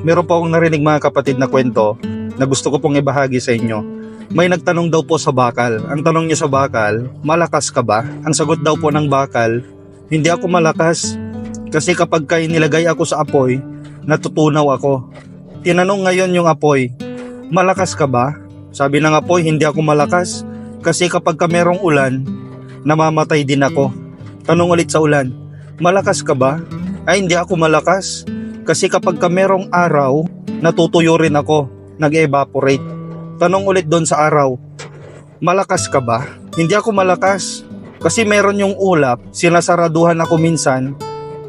Meron po akong narinig mga kapatid na kwento na gusto ko pong ibahagi sa inyo. May nagtanong daw po sa bakal. Ang tanong niya sa bakal, malakas ka ba? Ang sagot daw po ng bakal, hindi ako malakas. Kasi kapag nilagay ako sa apoy, natutunaw ako. Tinanong ngayon yung apoy, malakas ka ba? Sabi ng apoy, hindi ako malakas. Kasi kapag merong ulan, namamatay din ako. Tanong ulit sa ulan, malakas ka ba? Ay, hindi ako malakas. Kasi kapag merong araw, natutuyo rin ako, nag-evaporate. Tanong ulit doon sa araw, malakas ka ba? Hindi ako malakas. Kasi meron yung ulap, sinasaraduhan ako minsan,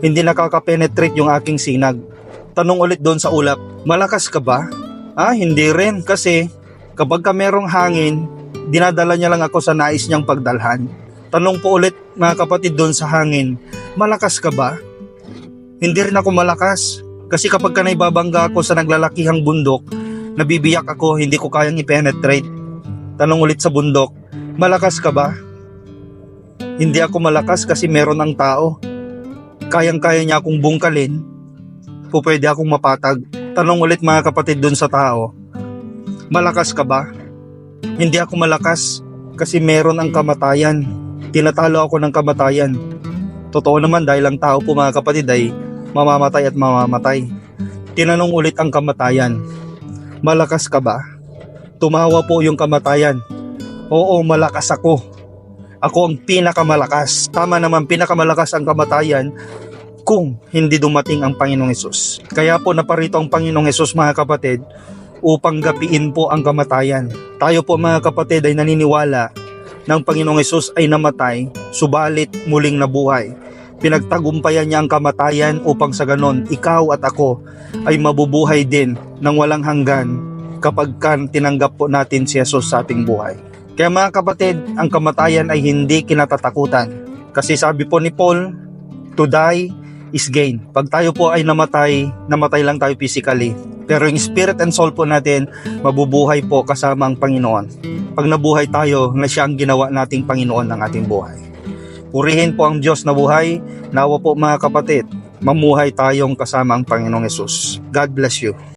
hindi nakaka-penetrate yung aking sinag. Tanong ulit doon sa ulap, malakas ka ba? Hindi rin. Kasi kapag merong hangin, dinadala niya lang ako sa nais niyang pagdalhan. Tanong po ulit mga kapatid doon sa hangin, malakas ka ba? Hindi rin ako malakas. Kasi kapag naibabangga ako sa naglalakihang bundok, nabibiyak ako, hindi ko kayang i-penetrate. Tanong ulit sa bundok, malakas ka ba? Hindi ako malakas kasi meron ang tao. Kayang-kaya niya akong bungkalin, pwede akong mapatag. Tanong ulit mga kapatid dun sa tao, malakas ka ba? Hindi ako malakas kasi meron ang kamatayan. Tinatalo ako ng kamatayan. Totoo naman dahil ang tao po mga kapatid ay mamamatay at mamamatay. Tinanong ulit ang kamatayan, malakas ka ba? Tumawa po yung kamatayan, oo, malakas ako. Ako ang pinakamalakas. Tama naman, pinakamalakas ang kamatayan kung hindi dumating ang Panginoong Hesus. Kaya po naparito ang Panginoong Hesus mga kapatid upang gapiin po ang kamatayan. Tayo po mga kapatid ay naniniwala ng Panginoong Hesus ay namatay, subalit muling nabuhay. Pinagtagumpayan niya ang kamatayan upang sa ganon, ikaw at ako ay mabubuhay din ng walang hanggan kapag tinanggap po natin si Jesus sa ating buhay. Kaya mga kapatid, ang kamatayan ay hindi kinatatakutan. Kasi sabi po ni Paul, to die is gain. Pag tayo po ay namatay lang tayo physically. Pero yung spirit and soul po natin, mabubuhay po kasama ang Panginoon. Pag nabuhay tayo, na siya ang ginawa nating Panginoon ng ating buhay. Purihin po ang Diyos na buhay. Nawa po mga kapatid, mamuhay tayong kasama ang Panginoong Hesus. God bless you.